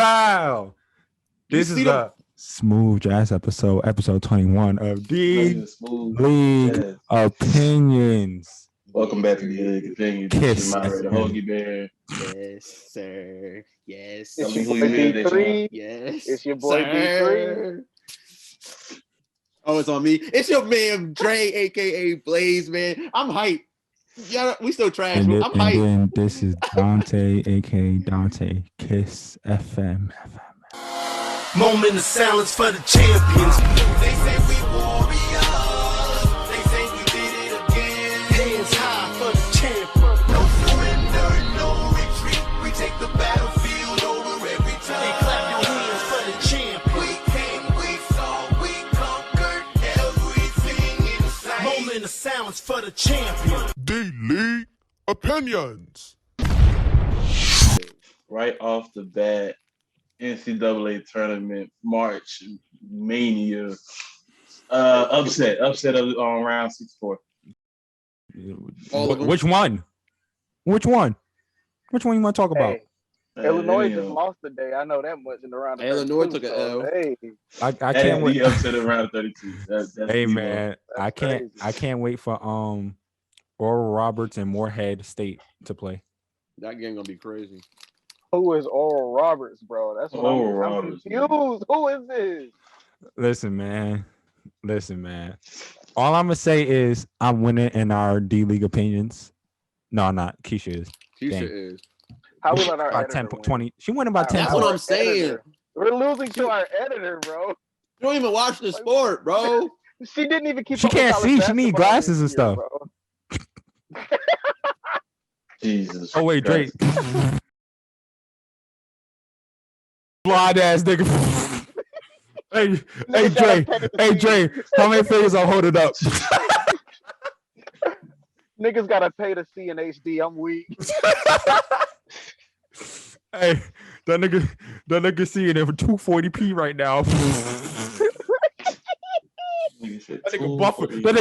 Bow. This is the Smooth Jazz episode 21 of the League Opinions. Welcome back to the League Opinions. Kiss. Moderator Hoagie Bear. Yes, sir. Yes. Tell me who you is, Deshaun. Yes. It's your boy sir. D3. Oh, it's on me. It's your man Dre, aka Blaze, man. I'm hyped. Yeah, we still trash. I'm hyped. And then this is Dante, aka Dante. Kiss FM. Moment of silence for the champions. They say we warriors. They say we did it again. Hands high for the champion. No surrender, no retreat. We take the battlefield over every time. And clap your hands for the champion. We came, we saw, we conquered everything in sight. Moment of silence for the champion. The League Opinions. Right off the bat, NCAA tournament, March Mania. Upset of round 64. Which one? Which one you want to talk about? Illinois just lost today. I know that much in the round. Illinois took an L. Hey, I can't wait. He upset of round 32. That's hey man, I crazy. can't wait for Oral Roberts and Morehead State to play. That game gonna be crazy. who is Oral Roberts, bro? That's what I'm confused. Who is this? Listen, man. All I'm gonna say is I'm winning in our D League Opinions. No, not Keisha is. Keisha is. How we let our By editor 10, win? 20. She went about 10. That's what I'm saying. Editor. We're losing to our editor, bro. You don't even watch the sport, bro. She didn't even keep. She up with can't college see. She need basketball glasses and this year, stuff. bro. Jesus. Oh wait, Christ. Drake. Blind ass nigga. hey Dre. How many fingers I'll hold it up? Niggas gotta pay to see in HD. I'm weak. Hey, that nigga seeing it for 240p right now. That nigga buffering. That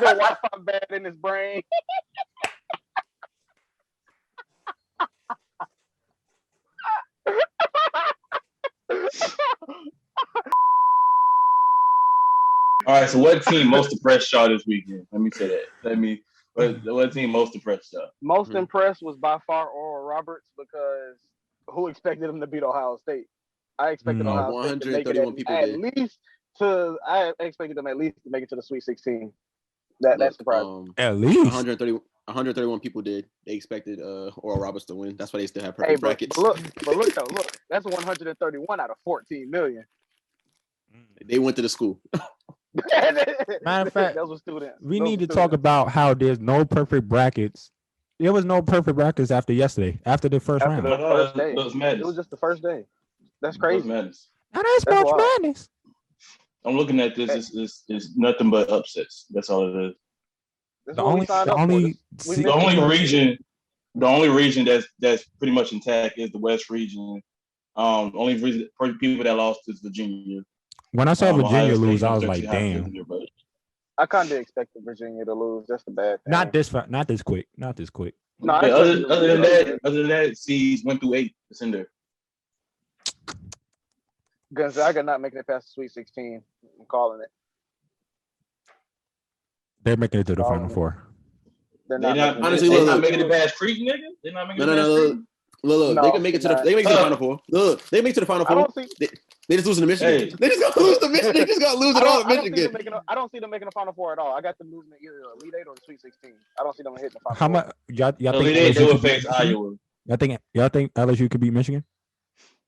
nigga Wi-Fi bad in his brain. All right, so what team most depressed y'all this weekend? Let me say that. What team most depressed y'all? Most impressed was by far Oral Roberts because who expected him to beat Ohio State? I expected Ohio State to make it 131 people at did. least to. I expected them at least to make it to the Sweet 16. That's surprising. At least 131 people did. They expected Oral Roberts to win. That's why they still have perfect brackets. Look. That's 131 out of 14 million. They went to the school. Matter of fact, those were students. we need to talk about how there's no perfect brackets. There was no perfect brackets after yesterday, after the first round. First day. It was madness. It was just the first day. That's crazy. Madness. Now that's March Madness. I'm looking at this. It's nothing but upsets. That's all it is. That's The what we only signed up for. The only region that's pretty much intact is the West region. Only reason for people that lost is Virginia. When I saw Virginia Ohio lose, State I was took like, you damn. out of here, I kind of expected Virginia to lose. That's the bad thing. Not this quick. No, I other expected than that, seeds 1 through 8. It's in there. Gonzaga not making it past the Sweet 16. I'm calling it. They're making it to the Final Four. They're They're not. not making it past Creek, nigga. They're not making it past Creek. Look, No, they can make it to the. They make it to the Final Four. Look, they make it to the Final I Four. don't see. They just losing to Michigan. Hey. They just got to lose to Michigan. They just got to lose it all to Michigan. I don't see them making a Final Four at all. I got them losing to either Elite 8 or the Sweet 16. I don't see them hitting the Final How Four. much y'all They think will face Iowa. y'all think LSU could beat Michigan?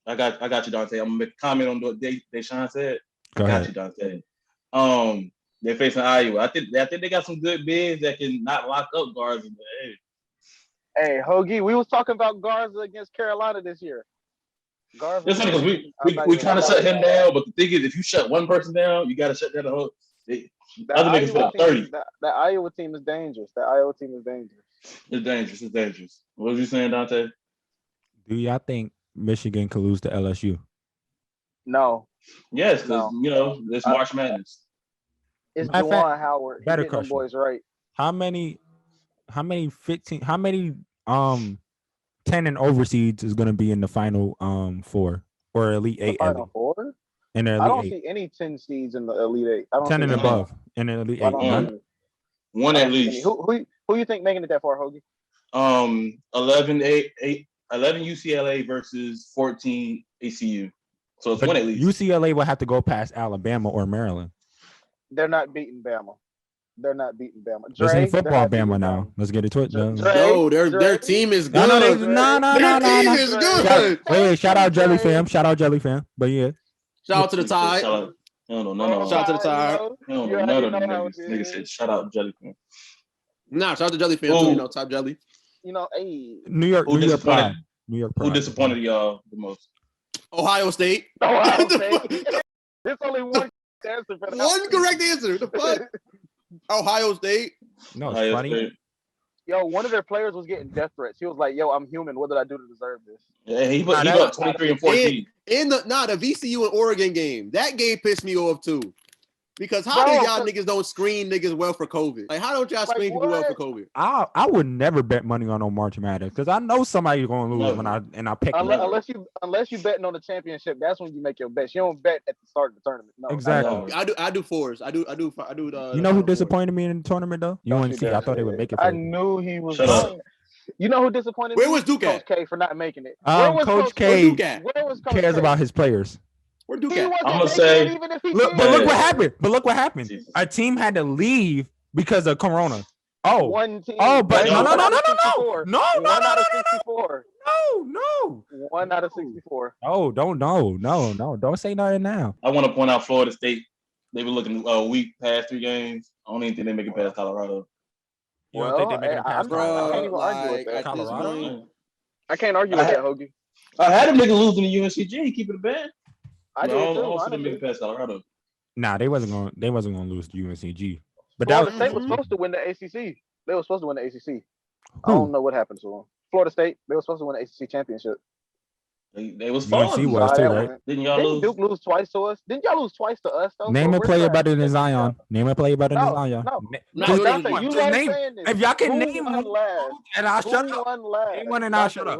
I got you, Dante. I'm gonna make a comment on what Deshaun said. Go Got ahead. you, Dante. They're facing Iowa. I think they got some good bigs that can not lock up guards. Hey, Hoagie, we was talking about Garza against Carolina this year. Garza. It's because we trying to shut him down, but the thing is, if you shut one person down, you got to shut down the whole. Other niggas put up 30. That Iowa team is dangerous. It's dangerous. What was you saying, Dante? Do y'all think Michigan could lose to LSU? No. Yes, because it's March Madness. It's Matter of fact, Juwan Howard. better Getting them question. boys right. How many 10 and overseeds is going to be in the final 4 or Elite 8. Final 4? In the Elite I don't 8. see any 10 seeds in the Elite 8. I don't 10 see and any. above in the Elite 8. None? One I at don't see any. least. Who you think making it that far, Hoagie? 11 UCLA versus 14 ACU. So it's But one at least. UCLA will have to go past Alabama or Maryland. They're not beating Bama. They're not beating Bama. This ain't football they're not Bama beating now. Let's get it to it. Dre, No, their team is good. No. Their team is good. Wait, shout out Jelly fam. Shout out Jelly fam. But yeah. Shout out to the Tide. Shout out. No. Shout out to the Tide. None of them niggas said shout out Jelly fam. Nah, shout out to Jelly fam too. Top Jelly. Hey. New York Pride. Who disappointed y'all the most? Ohio State. There's only one answer for that. One correct answer. The fuck? Ohio State. No, it's funny. State. Yo, one of their players was getting death threats. He was like, "Yo, I'm human. What did I do to deserve this?" Yeah, he got 23 and 14. In the VCU and Oregon game, that game pissed me off too. Because how do y'all niggas don't screen niggas well for COVID? Like, how don't y'all screen people well for COVID? I would never bet money on no March Madness because I know somebody's going to lose when I pick them. Unless you betting on the championship, that's when you make your bets. You don't bet at the start of the tournament. No, exactly. I do fours. I do. You know who disappointed me in the tournament though? UNC. I thought they would make it. I knew he was. You know who disappointed me? Where was Duke at? Coach K for not making it. Coach K cares about his players. Where Duke at? I'm gonna say. Look what happened. A team had to leave because of Corona. One team. No. 1 out of 64. No. 1 out of 64. Oh, don't say nothing now. I want to point out Florida State. They were looking weak past 3 games. I don't even think they make it past Colorado. You don't think they make it past I can't even argue with that. Colorado? I can't argue with that, Hoagie. I had a nigga losing to UNCG. Keep it a bad. I do don't too. see them make it past Colorado. Nah, they wasn't gonna lose to UNCG. But Florida State was supposed to win the ACC. They were supposed to win the ACC. I don't know what happened to them. Florida State. They were supposed to win the ACC championship. They was UNC fun. was too, right? Didn't y'all lose? Duke lose twice to us? Didn't y'all lose twice to us though? Name a player better than Zion. Name a player better than Zion. If y'all can name one and I'll shut up. Name one and I'll shut up.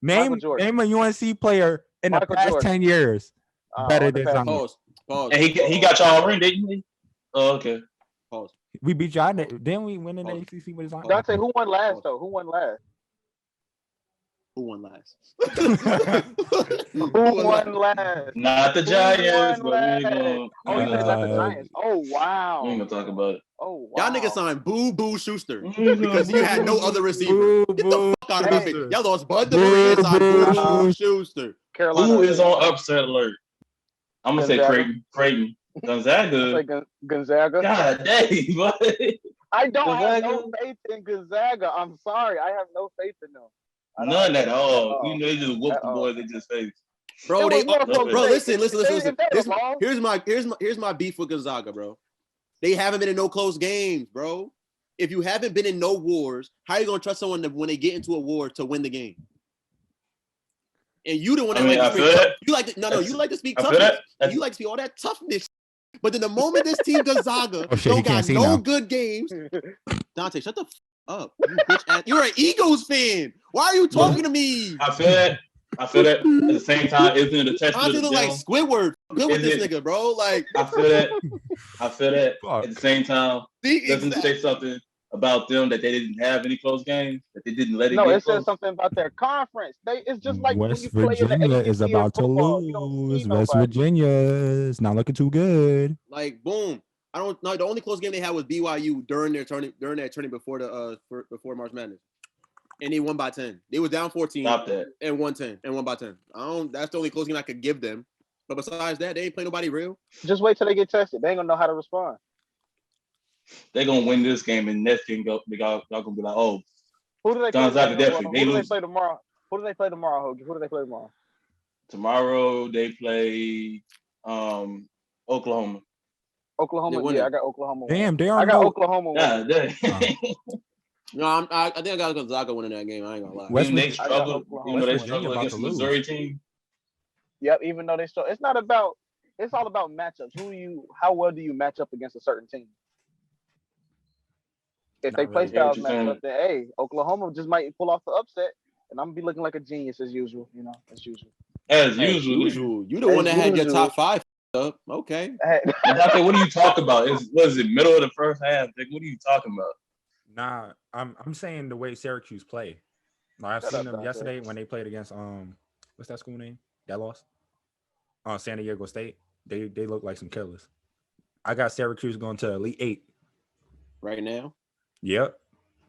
Name a UNC player in the past 10 years better than Zion. Pause. And he got y'all a ring, didn't he? Oh, okay. Pause. We beat y'all. Didn't we win in the ACC with Zion? Dante, who won last though? Who won last? Who won last? Who won last? Not the Giants. Oh, you said not the Giants. Oh, wow. We ain't gonna talk about it. Oh, wow. Y'all niggas signed Boo Schuster because you had no other receiver. Get the fuck out of here. Y'all lost Bud DeVore and signed Boo Schuster. Carolina. Who is on upset alert? I'm gonna say Creighton. Gonzaga. Gonzaga. God dang, what? I don't have no faith in Gonzaga. I'm sorry. I have no faith in them. None at all. You know, they just whooped the boys they just faced. Bro, listen. Here's my beef with Gonzaga, bro. They haven't been in no close games, bro. If you haven't been in no wars, how are you gonna trust someone when they get into a war to win the game? And you the one that you like to speak toughness. You like to speak all that toughness. But then the moment this team Gonzaga don't got no good games, Dante, shut the up. You bitch ass. You're an Eagles fan. Why are you talking to me? I feel that. At the same time, isn't it a testament? Dante look like Squidward. Good with this nigga, bro. Like I feel that. At the same time, doesn't it say something about them that they didn't have any close games, that they didn't let it get it close? says something about their conference. It's just like West when you play Virginia in the is about to football, lose. West Virginia is not looking too good. Like boom. I don't know. The only close game they had was BYU during that tournament before before March Madness, and they won by 10. They was down 14 and won 10 and won by 10. That's the only close game I could give them. But besides that, they ain't play nobody real. Just wait till they get tested. They ain't gonna know how to respond. They're gonna win this game, and next game y'all gonna be like, oh, who do they play tomorrow? Who do they play tomorrow, Hoagie? Who do they play tomorrow? Tomorrow they play Oklahoma. Oklahoma, yeah, I got Oklahoma. Damn, I got Oklahoma. Yeah, no, I think I got Gonzaga winning that game. I ain't gonna lie. They struggle against the Missouri team. Yep, even though they struggle, it's all about matchups. How well do you match up against a certain team? If they play styles match up, then hey, Oklahoma just might pull off the upset. and I'm gonna be looking like a genius as usual. As usual. As usual. You the one that had your top 5 up. Okay. Dante, what are you talking about? Was it middle of the first half? Like, what are you talking about? Nah, I'm saying the way Syracuse play. I've seen them yesterday when they played against what's that school name that lost? San Diego State. They look like some killers. I got Syracuse going to Elite 8 right now. Yep.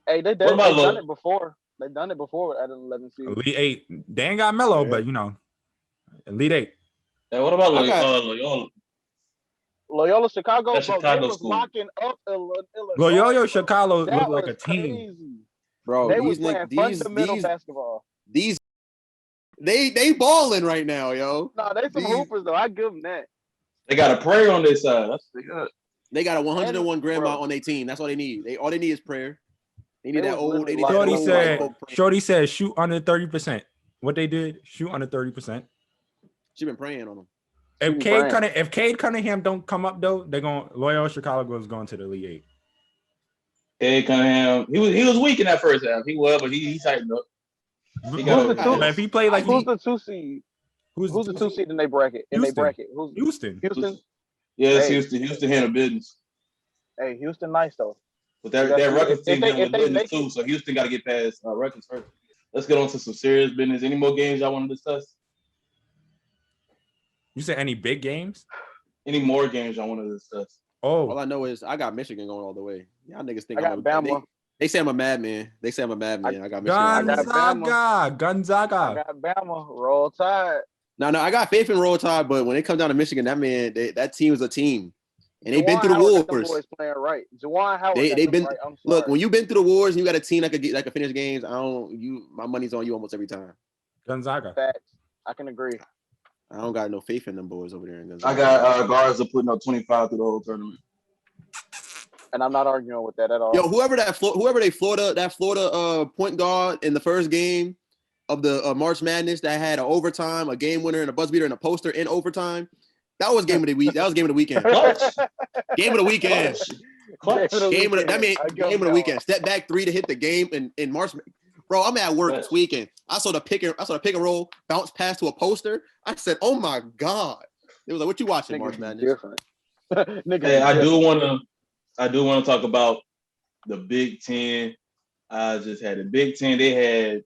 Hey, they've done it before. They've done it before at an 11 seed. Elite 8. They ain't got Melo, but Elite 8. Hey, what about Loyola? Loyola Chicago, That's bro, Chicago they was school. locking up Illinois. Loyola Chicago looked like a team. Crazy. Bro, they was playing fundamental basketball. They balling right now, yo. Nah, they some hoopers though. I give them that. They got a prayer on their side. That's pretty good. They got a 101 grandma on their team. That's all they need. All they need is prayer. They need that old. Shorty said shoot under 30%. What they did? Shoot under 30%. She been praying on them. If Cade Cunningham don't come up though, they're going. Loyola Chicago is going to the Elite 8. Cade Cunningham, he was weak in that first half. He was, but he tightened up. If he played like who's the 2 seed? Who's the 2 seed in their bracket? Who's Houston? Yeah, it's Houston. Houston handle business. Hey, Houston, nice though. But that Rutgers team handle business too. So Houston got to get past Rutgers first. Let's get on to some serious business. Any more games y'all want to discuss? You said any big games? Any more games y'all want to discuss? Oh, all I know is I got Michigan going all the way. Y'all niggas think I got Bama. They say I'm a madman. I got Michigan. Gonzaga. I got Bama. Roll Tide. No, I got faith in Roll Tide, but when it comes down to Michigan, that team is a team, and they've been through the wars. Boys playing right. Juwan Howard. They've been right. Look, when you've been through the wars and you got a team that could finish games, my money's on you almost every time. Gonzaga. Facts. I can agree. I don't got no faith in them boys over there in Gonzaga. I got Garza putting up 25 through the whole tournament. And I'm not arguing with that at all. Yo, whoever Florida point guard in the first game of the March Madness that had an overtime, a game winner, and a buzz beater and a poster in overtime, that was game of the week. That was game of the weekend. Game of the weekend. Game of the weekend. Step back 3 to hit the game in March. Bro, I'm at work this weekend. I saw the pick and roll bounce pass to a poster. I said, "Oh my god!" It was like, "What you watching, March Madness?" Different. Hey, I do want to talk about the Big Ten. I just had the Big Ten. They had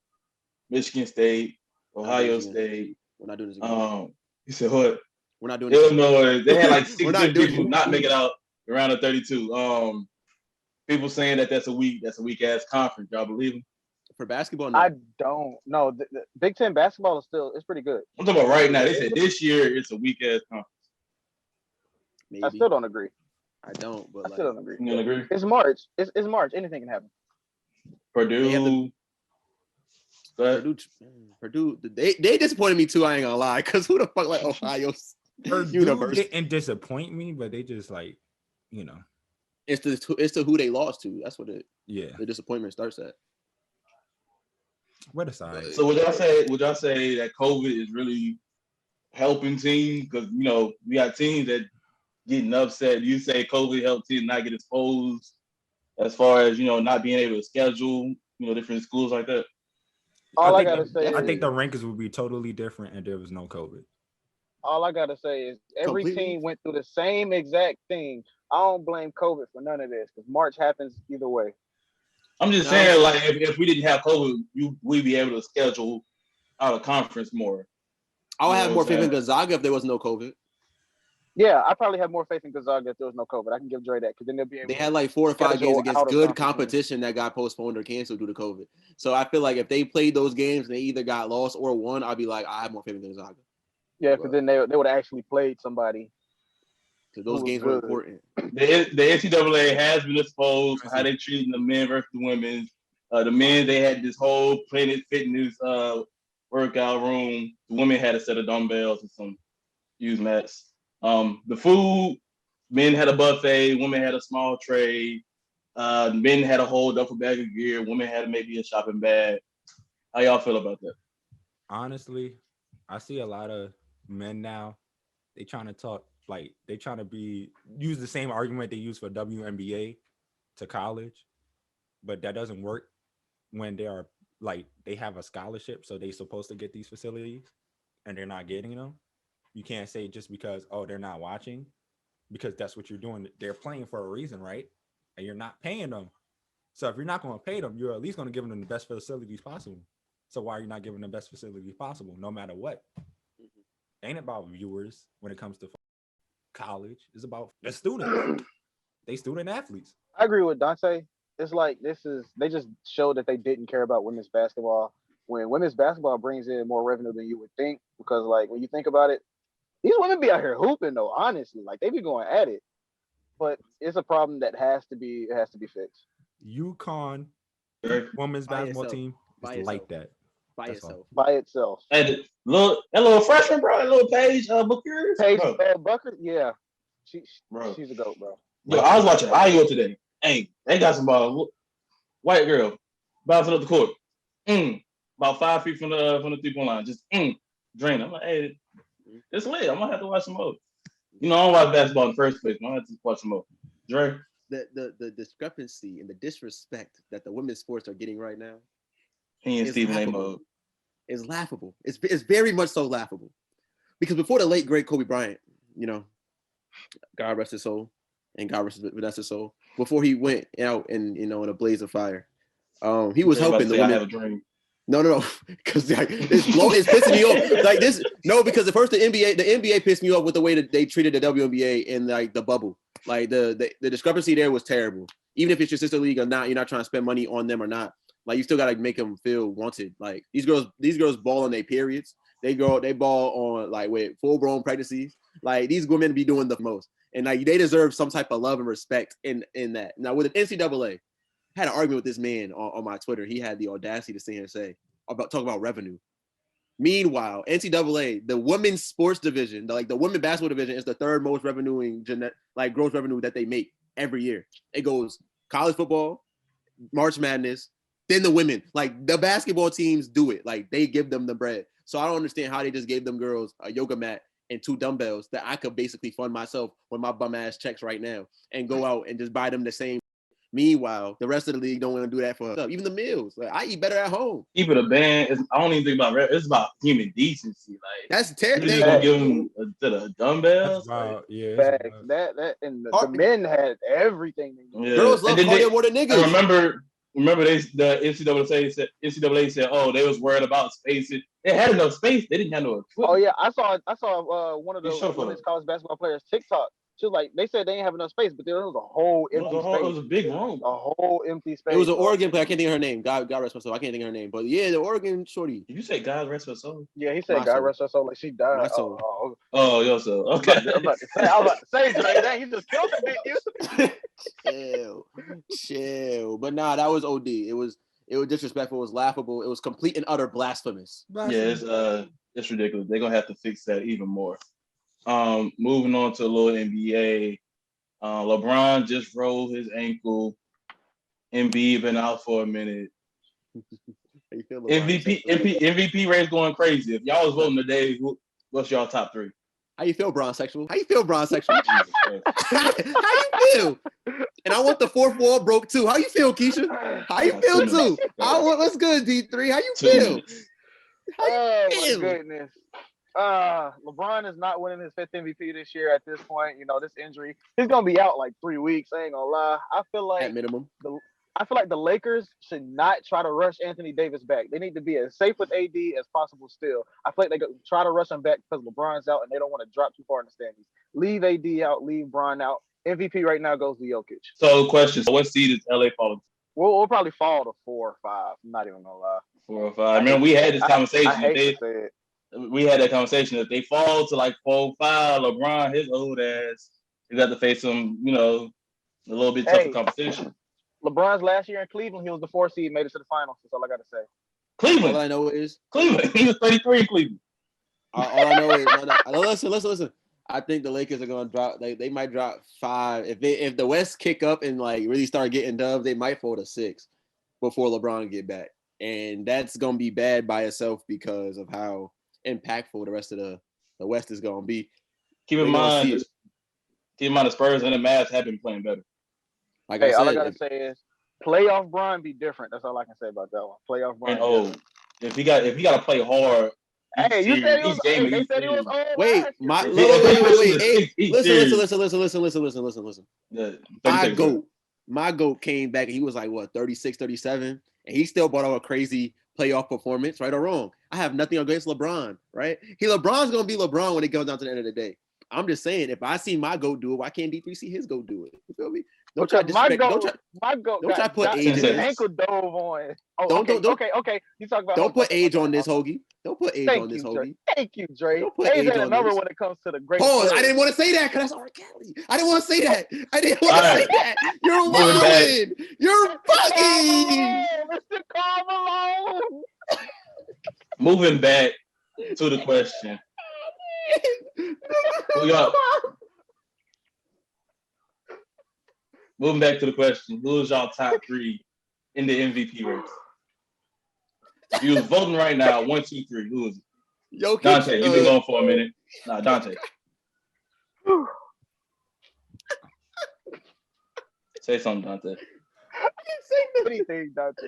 Michigan State, Ohio State. We're not doing this again. You said what? We're not doing this. Illinois. They had like 6 people not make it out around the 32. People saying that's a weak ass conference. Y'all believe them? For basketball, no. I don't know. The Big Ten basketball is pretty good. I'm talking about right now. They said this year it's a weak ass conference. Maybe. I still don't agree. I don't, but I still don't agree. You don't agree? It's March. It's March. Anything can happen. Purdue. They disappointed me too. I ain't gonna lie, because who the fuck like Ohio University didn't disappoint me, but they just it's to who they lost to. That's what the disappointment starts at. What aside? So would y'all say that COVID is really helping teams? Because we got teams that getting upset. You say COVID helped teams not get exposed as far as not being able to schedule different schools like that. I think the rankings would be totally different if there was no COVID. All I gotta say is every team went through the same exact thing. I don't blame COVID for none of this because March happens either way. I'm just saying, like, if we didn't have COVID, we'd be able to schedule out of conference more. I would have more faith in Gonzaga if there was no COVID. Yeah, I probably have more faith in Gonzaga if there was no COVID. I can give Dre that because then they'll be able. They had like 4 or 5 games against good competition that got postponed or canceled due to COVID. So I feel like if they played those games and they either got lost or won, I'd be like, I have more faith in Gonzaga. Yeah, because then they would have actually played somebody. Because those games were important. The NCAA has been exposed for how they treating the men versus the women. The men, they had this whole Planet Fitness workout room. The women had a set of dumbbells and some used mats. The food, men had a buffet, women had a small tray. Men had a whole duffel bag of gear. Women had maybe a shopping bag. How y'all feel about that? Honestly, I see a lot of men now. They trying to talk like they trying to use the same argument they use for WNBA to college, but that doesn't work when there are like they have a scholarship, so they're supposed to get these facilities, and they're not getting them. You can't say just because they're not watching, because that's what you're doing. They're playing for a reason, right? And you're not paying them. So if you're not going to pay them, you're at least going to give them the best facilities possible. So why are you not giving them the best facilities possible, no matter what? Ain't about viewers when it comes to college. It's about the students. They student athletes. I agree with Dante. It's like they just showed that they didn't care about women's basketball. When women's basketball brings in more revenue than you would think, because like when you think about it, these women be out here hooping though. Honestly, like they be going at it. But it's a problem that has to be fixed. UConn women's basketball team is like that. By itself. And that little freshman, bro, that little Paige Booker. Paige Booker, yeah. She's a goat, bro. Yo, I was watching Iowa today. Hey, they got some white girl bouncing up the court. About 5 feet from the 3-point line. Just drain. I'm like, hey, it's lit. I'm gonna have to watch some more. You know, I don't watch basketball in the first place. I'm gonna have to watch some more. Dre. The discrepancy and the disrespect that the women's sports are getting right now. He and Stephen A. mode. It's laughable. It's very much so laughable. Because before the late great Kobe Bryant, you know, God rest his soul, and God rest Vanessa's soul, before he went out and in a blaze of fire, he was helping the women. I have a dream. No, because like, it's pissing me off. Like this, no, because at first the NBA pissed me off with the way that they treated the WNBA in like the bubble. Like the discrepancy there was terrible. Even if it's your sister league or not, you're not trying to spend money on them or not. Like you still gotta make them feel wanted. Like these girls ball on their periods. They ball on like with full-blown pregnancies. Like these women be doing the most, and like they deserve some type of love and respect in that. Now with the NCAA, I had an argument with this man on my Twitter. He had the audacity to sit here and say talk about revenue. Meanwhile, NCAA, the women's sports division, the women's basketball division, is the third most gross revenue that they make every year. It goes college football, March Madness, then the women. Like the basketball teams do it. Like they give them the bread. So I don't understand how they just gave them girls a yoga mat and 2 dumbbells that I could basically fund myself with my bum ass checks right now and go out and just buy them the same. Meanwhile, the rest of the league don't want to do that for us. Even the meals. Like I eat better at home. Keep it a band. I don't even think about it's about human decency. Like that's terrible. You're gonna give them the dumbbells. Wow, yeah. That and the men had everything. Yeah. Girls love cardio more than niggas. I remember the NCAA said, oh, they was worried about space. They had enough space. They didn't have no equipment. Oh yeah, I saw one of the women's college basketball players TikTok. She was like, they said they didn't have enough space, but there was a whole empty space. It was a big room. A whole empty space. It was an Oregon player. I can't think of her name. God rest her soul. I can't think of her name. But yeah, the Oregon shorty. Did you say God rest her soul? Yeah, he said God rest her soul. Like she died. My soul. Oh, your soul. Okay. I'm about to say, Dre, he just killed the bit. Chill. But nah, that was OD. It was disrespectful. It was laughable. It was complete and utter blasphemous. Yeah, it's ridiculous. They're gonna have to fix that even more. Moving on to a little NBA. LeBron just rolled his ankle. Embiid been out for a minute. MVP race going crazy. If y'all was voting today, what's y'all top 3? How you feel, Bronsexual? How you feel? How you feel? And I want the 4th wall broke too. How you feel, Keisha? How you feel too? What's good, D3? How you feel? My goodness. LeBron is not winning his 5th MVP this year at this point. You know, this injury, he's gonna be out like 3 weeks. I ain't gonna lie. I feel like at minimum. I feel like the Lakers should not try to rush Anthony Davis back. They need to be as safe with AD as possible still. I feel like they try to rush him back because LeBron's out and they don't want to drop too far in the standings. Leave AD out, leave Bron out. MVP right now goes to Jokic. So question, what seed is LA falling to? We'll probably fall to 4 or 5. I'm not even gonna lie. 4 or 5. I mean, we had this conversation. We had that conversation. If they fall to like 4 or 5, LeBron, his old ass, he got to face some, a little bit tougher competition. LeBron's last year in Cleveland, he was the 4th seed, made it to the finals. That's all I got to say. Cleveland. All I know is Cleveland. He was 33 in Cleveland. All I know is listen. I think the Lakers are gonna drop. They might drop 5. If the West kick up and like really start getting dubs, they might fall to 6 before LeBron get back, and that's gonna be bad by itself because of how impactful the rest of the West is gonna be. Keep in mind the Spurs and the Mavs have been playing better. Like I said, all I gotta say is Playoff Bron be different. That's all I can say about that one. Playoff Bron. And if he got to play hard, hey, you said he was. game, they said he was old. Wait, last my year. wait. Hey, listen. Yeah, My goat came back and he was like what 36, 37, and he still brought out a crazy playoff performance, right or wrong. I have nothing against LeBron, right? LeBron's gonna be LeBron when it goes down to the end of the day. I'm just saying, if I see my goat do it, why can't D3 see his goat do it? You feel me? Don't try to disrespect. My goat. Don't try to put age in this. Ankle dove on. Oh, okay. You talk about. Don't put age on this, Hoagie. Don't put age on this, Hoagie. Thank you, Dre. Don't put age on a number this. when it comes to the great. Pause. I didn't want to say that because that's R. Kelly. I didn't want to say that. You're wilding. You're fucking. Mr. Carmelo. Moving back to the question. Moving back to the question, who is y'all top 3 in the MVP race? If you was voting right now, 1, 2, 3, who is it? Jokic, Dante, you've been going for a minute. Nah, Dante. Say something, Dante. Anything, Dante.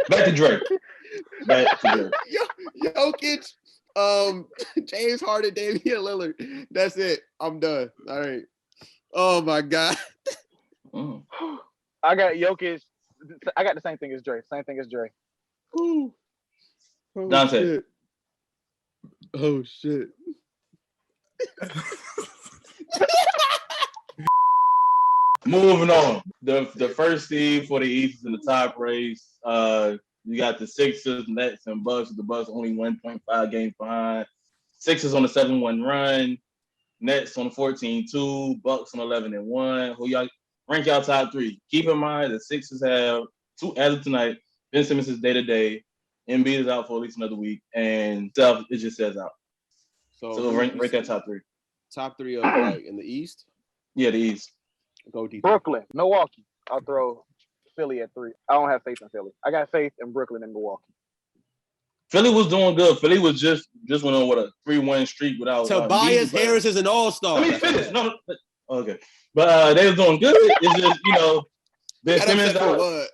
Back to Drake. Jokic, James Harden, Damian Lillard. That's it. I'm done. All right. Oh my God. I got Jokic. I got the same thing as Dre. Ooh. Oh, Dante. Shit. Oh shit. Moving on. The first seed for the East is in the top race. You got the Sixers, Nets, and Bucks. The Bucks only 1.5 games behind. Sixers on a 7-1 run. Nets on 14-2. Bucks on 11-1. Who y'all rank y'all top 3? Keep in mind the Sixers have 2 as of tonight. Ben Simmons is day to day. Embiid is out for at least another week, and Steph it just says out. So rank that top 3. Top 3 of like in the East. Yeah, the East. Go deep. Brooklyn, Milwaukee. I'll throw Philly at 3. I don't have faith in Philly. I got faith in Brooklyn and Milwaukee. Philly was doing good. Philly was just went on with a 3-1 streak without Tobias Harris is an all-star. Let me finish. No, okay. But they was doing good. It's just, Ben Simmons out.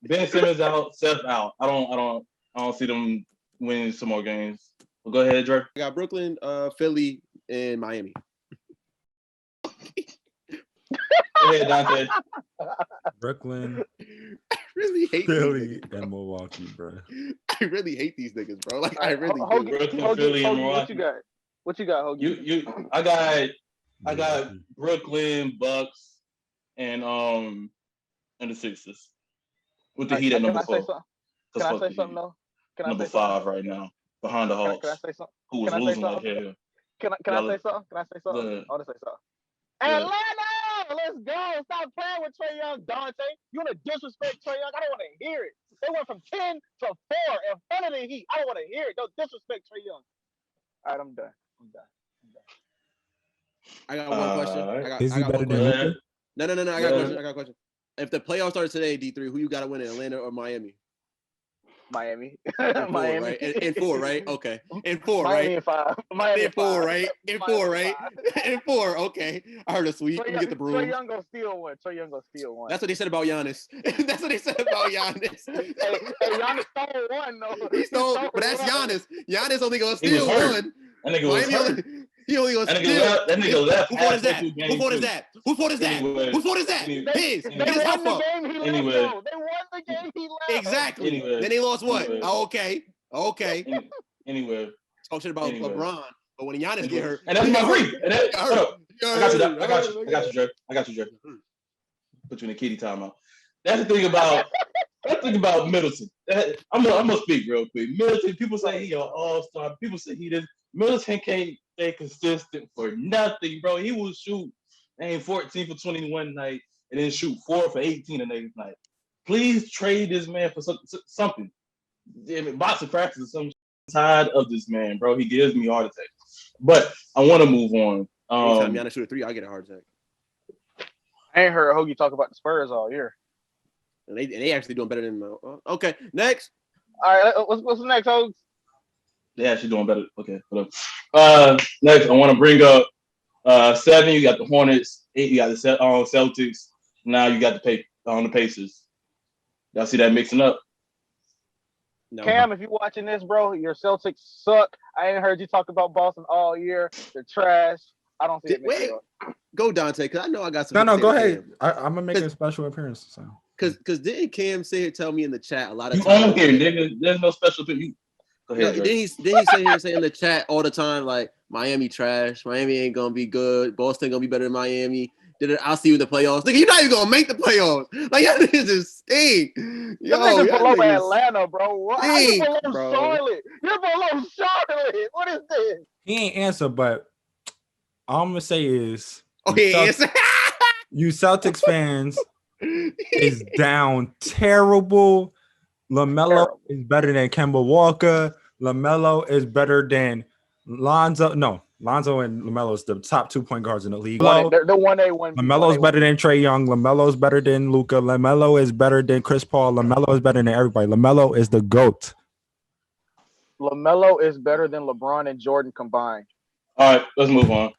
Ben Simmons out, Seth out. I don't see them winning some more games. Well, go ahead, Dre. I got Brooklyn, Philly, and Miami. Go ahead, Dante. Brooklyn, I really hate Philly, and Milwaukee, bro. I really hate these niggas, bro. Like I really do. Brooklyn, Philly, and Milwaukee. What you got, Hoagie? I got Brooklyn, Bucks, and the Sixers. With the Heat at number 4. Can I say something though? Number 5 right now, behind the Hawks. Can I say something? Who was losing like hell? Can I say something? I want to say something. Atlanta, let's go. Stop playing with Trae Young, Dante. You want to disrespect Trae Young? I don't want to hear it. They went from 10 to 4 in front of the Heat. I don't want to hear it. Don't disrespect Trae Young. All right, I'm done. I got one question. Is he better than Luka? No. I got a question. If the playoffs started today, D3, who you got to win in Atlanta or Miami? Miami. Miami. Right? In 4, right? Okay. In 4, Miami right? 5. Miami in 4, 5. right? In 4, right? In 4, okay. I heard a sweep. Let me get the broom. Trae Young gonna steal one. That's what they said about Giannis. That's what they said about Giannis. hey, Giannis stole one, though. He stole, but that's Giannis. Giannis only gonna steal one. That nigga was hurt. He only gonna steal. That nigga left. Whose fault is that? Whose fault is that? Whose fault is that? Whose fault is that? His. They won the game he left. They won the game he left. Exactly. Anyway. Then they lost what? Anyway. Oh, okay. Anyway. Talk shit about LeBron, but when Giannis get hurt, and that's my brief. I got you, Dre. Put you in a kitty timeout. That's the thing about Middleton. I'm gonna speak real quick. Middleton, people say he an all-star. People say he this. Middleton can't stay consistent for nothing, bro. He will shoot 14 for 21 night and then shoot 4 for 18 the next night. Please trade this man for something. Box of crackers or something. I'm tired of this man, bro. He gives me heart attacks. But I want to move on. Anytime Giannis shoot a 3, I get a heart attack. I ain't heard Hoagie talk about the Spurs all year. And they actually doing better than okay. Next. All right, what's next, Hoagie? They're actually doing better. Okay. Next, I want to bring up 7. You got the Hornets. 8. You got the Celtics. Now you got the on the Pacers. Y'all see that mixing up? No. Cam, if you're watching this, bro, your Celtics suck. I ain't heard you talk about Boston all year. They're trash. I don't see it mixing up. Go Dante, because I know I got some. No, go ahead. I'm gonna make a special appearance. So, because didn't Cam tell me in the chat a lot of You times? on here, nigga. There's no special thing. Go ahead. Then he say here say in the chat all the time like Miami trash. Miami ain't gonna be good. Boston gonna be better than Miami. I'll see you in the playoffs. Nigga, you're not even gonna make the playoffs. Like y'all niggas just stink. Yo, niggas below niggas Atlanta, bro. How you below bro. Charlotte? You're below Charlotte. What is this? he ain't answer, but all I'm gonna say is you Celtics fans is down terrible. LaMelo is better than Kemba Walker. LaMelo is better than Lonzo. No, Lonzo and LaMelo is the top 2 point guards in the league. They're the 1A1. LaMelo's better than Trae Young. LaMelo's better than Luka. LaMelo is better than Chris Paul. LaMelo is better than everybody. LaMelo is the GOAT. LaMelo is better than LeBron and Jordan combined. All right, let's move on.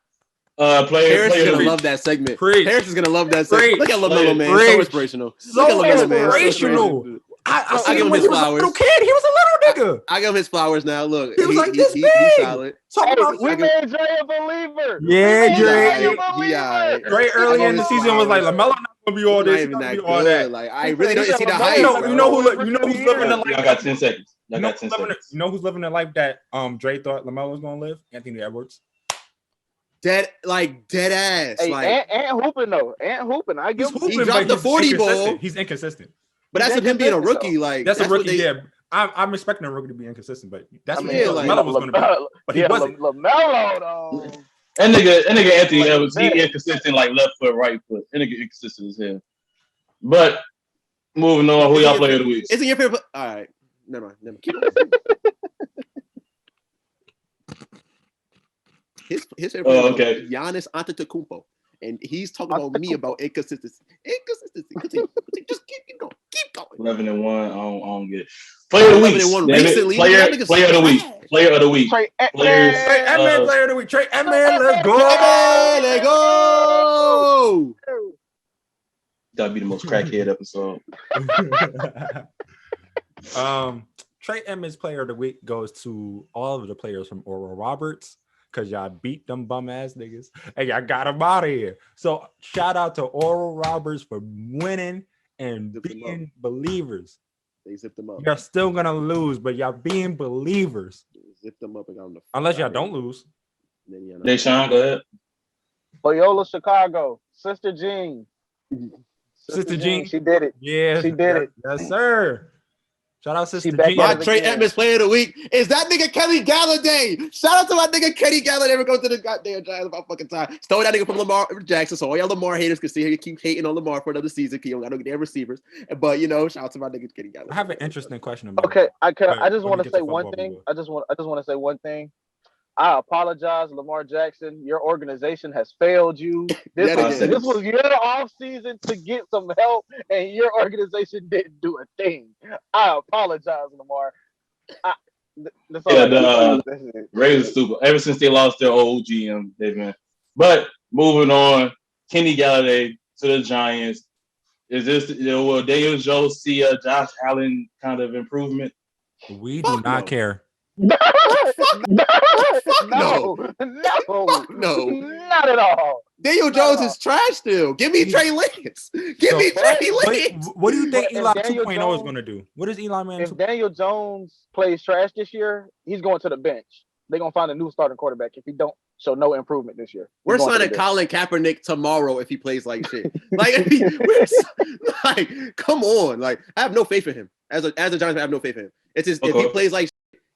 Harris is gonna love that segment. Harris is gonna love that segment. Look at LaMelo, man. So inspirational. So inspirational. I give him his flowers. He was a little nigga. I give him his flowers now. Look, he was like this big. He's solid. We made Dre a believer. Yeah, Dre. Dre early in the season was like LaMelo not gonna be all this. Not even that good. Like I really don't see the hype. You know who's living the life. I got 10 seconds. You know who's living the life that Dre thought LaMelo was gonna live? Anthony Edwards. Dead ass. Hey, like Ant hooping though. Ant hooping. I give him. He dropped the 40 ball. He's inconsistent. But that's with him being a rookie. Like that's a rookie. Yeah, I'm expecting a rookie to be inconsistent, but that's what LaMelo was going to be. But he wasn't. LaMelo though. That nigga Anthony Edwards, he inconsistent like left foot, right foot. That nigga inconsistent as hell. But moving on, who y'all player of the week? Isn't your favorite? All right, never mind. Keep on. His favorite okay. Giannis Antetokounmpo, and he's talking about me about inconsistency. Continue. Just keep going. 11-1. I don't get it. Player of the week. 11-1 recently. Player of the week. Player of the week. Trey Edman, player of the week. Trey Edman, let's go. Let's go. That'd be the most crackhead episode. Trey Edman's player of the week goes to all of the players from Oral Roberts. Because y'all beat them bum ass niggas and y'all got them out of here. So shout out to Oral Roberts for winning and being believers. They zipped them up. You're still gonna lose, but y'all being believers. Zip them up and got them unless y'all don't lose. Deshaun, go ahead. Loyola Chicago. Sister Jean. Sister Jean. She did it. Yeah. She did it. Yes, sir. Shout out Sister Jean. My Trey Edmonds player of the week is that nigga Kenny Galladay. Shout out to my nigga Kenny Galladay. Never go to the goddamn Giants about fucking time. Stole that nigga from Lamar Jackson. So all y'all Lamar haters can see how you keep hating on Lamar for another season. He don't got no damn receivers. But shout out to my nigga Kenny Galladay. I have an interesting question about Okay, I just want to say one thing. I just want to say one thing. I apologize, Lamar Jackson. Your organization has failed you. This was your off season to get some help, and your organization didn't do a thing. I apologize, Lamar. Ravens stupid. Ever since they lost their old GM, they've been. But moving on, Kenny Galladay to the Giants. Is this will Daniel Jones see a Josh Allen kind of improvement? We do not care. No, not at all. Daniel Jones is trash still. Give me Trey Lance. Give me Trey Lance. What do you think Eli 2.0 is going to do? What is Eli Man? If Daniel Jones plays trash this year, he's going to the bench. They're going to find a new starting quarterback if he don't show no improvement this year. We're signing Colin Kaepernick tomorrow if he plays like shit. Like come on. Like, I have no faith in him. As a Giants fan, I have no faith in him. It's just, if he plays like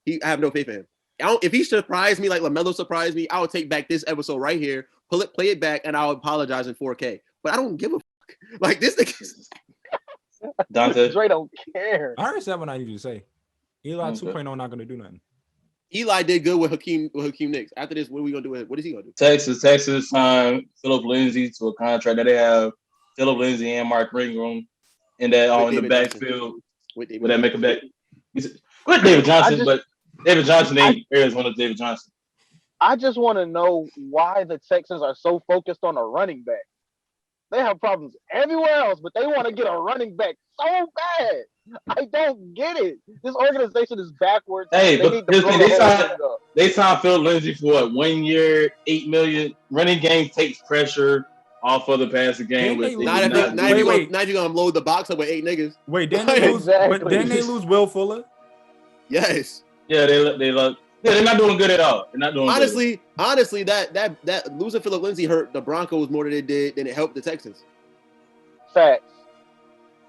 shit, I have no faith in him. If he surprised me like LaMelo surprised me, I would take back this episode right here, play it back, and I'll apologize in 4K. But I don't give a fuck. Like, this nigga. Dante. Dre don't care. I already said what I need to say. Eli 2.0 not going to do nothing. Eli did good with Hakeem Nicks. After this, what are we going to do with it? What is he going to do? Texas signed Philip Lindsay to a contract that they have Philip Lindsay and Mark Ingram in that in the backfield. Would that make a back? With David Johnson, but David Johnson ain't Arizona David Johnson. I just want to know why the Texans are so focused on a running back. They have problems everywhere else, but they want to get a running back so bad. I don't get it. This organization is backwards. Hey, they but need to blow the whole thing up. they signed Phil Lindsay for what, 1 year, $8 million. Running game takes pressure off of the passing game. Not if you're gonna load the box up with 8 niggas. Wait, didn't they lose? Exactly. Didn't they lose Will Fuller? Yes. Yeah, they're not doing good at all. They're not doing honestly, that losing Philip Lindsay hurt the Broncos more than it helped the Texans. Facts.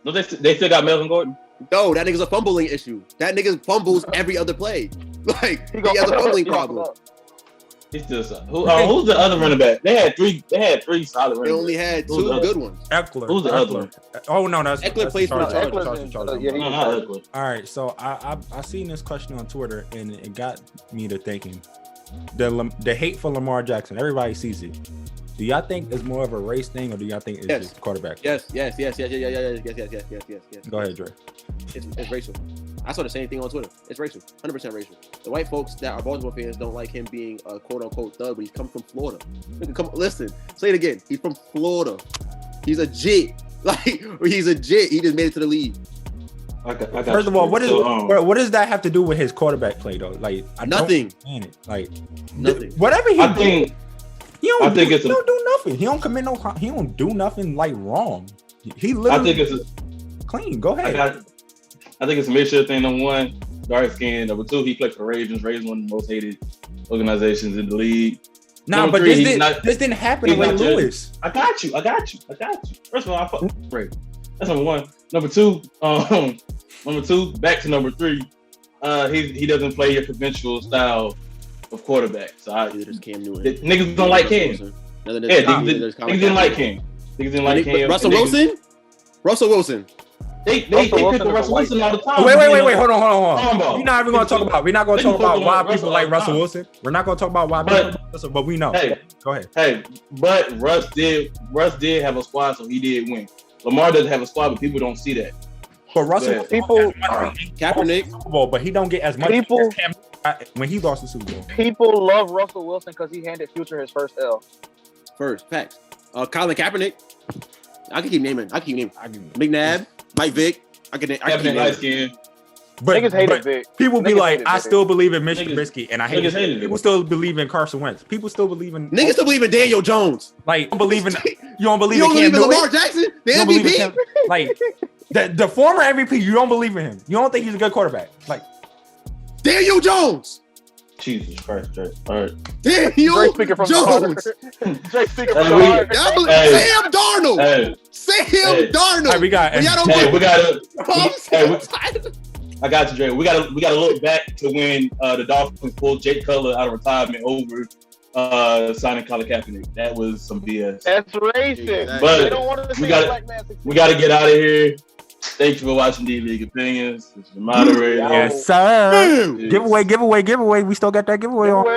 No, they still got Melvin Gordon. No, that nigga's a fumbling issue. That nigga fumbles every other play. Like he has a fumbling problem. He's still who's the other running back? They had three solid running backs. They only had 2 good ones. Eckler. Who's the other one? Oh no, that's Eckler plays for the Chargers. Eckler. All right, so I seen this question on Twitter and it got me to thinking. The hate for Lamar Jackson, everybody sees it. Do y'all think it's more of a race thing, or do y'all think it's just quarterback? Yes. Go ahead, Dre. It's racial. I saw the same thing on Twitter. It's racial, 100% racial. The white folks that are Baltimore fans don't like him being a quote unquote thug, but he's come from Florida. Listen, say it again. He's from Florida. He's a G. Like he's a G. He just made it to the league. First of all, what does that have to do with his quarterback play though? Like nothing. Like nothing. Whatever he did, he don't do nothing. He don't commit no. He don't do nothing like wrong. He literally. I think it's clean. Go ahead. I think it's a mixture thing. Number one, dark skin. Number two, he played for the Ravens. Ravens, one of the most hated organizations in the league. Nah, but this didn't happen to Ray Lewis. I got you. First of all, I fuck Ray. That's number one. Number two, back to number three. He doesn't play your conventional style of quarterback. So niggas don't like Cam. Niggas didn't like Cam. Niggas didn't like Cam. Russell Wilson. They pick Russell Wilson all the time. Wait, hold on. We're not even going to talk about. We're not going to talk about why people like Russell Wilson. We're not going to talk about why people like Russell, but we know. Hey, go ahead. Hey, but Russ did have a squad, so he did win. Lamar doesn't have a squad, but people don't see that. But Russell, Kaepernick, Super Bowl, but he don't get as much when he lost the Super Bowl. People love Russell Wilson because he handed Future his first L. Facts. Colin Kaepernick. I can keep naming. McNabb, Mike Vick. I can light skin. But niggas hated Vic. People be like, I still believe in Mitch Trubisky, and I hate it. People still believe in Carson Wentz. People still believe in niggas still believe in Daniel Jones. Like you don't believe in Lamar Jackson, the MVP. Like the former MVP, you don't believe in him. You don't think he's a good quarterback. Like Daniel Jones. Jesus Christ, Dre. All right. Daniel Jones. Drake speaking from the heart. Sam Darnold. Sam Darnold. Right, we got. I got you, Dre. We gotta look back to when the Dolphins pulled Jake Cutler out of retirement over signing Colin Kaepernick. That was some BS. That's racist. But they don't want to we gotta get out of here. Thank you for watching D-League Opinions. This is the moderator. Yes, sir. Giveaway. We still got that giveaway on.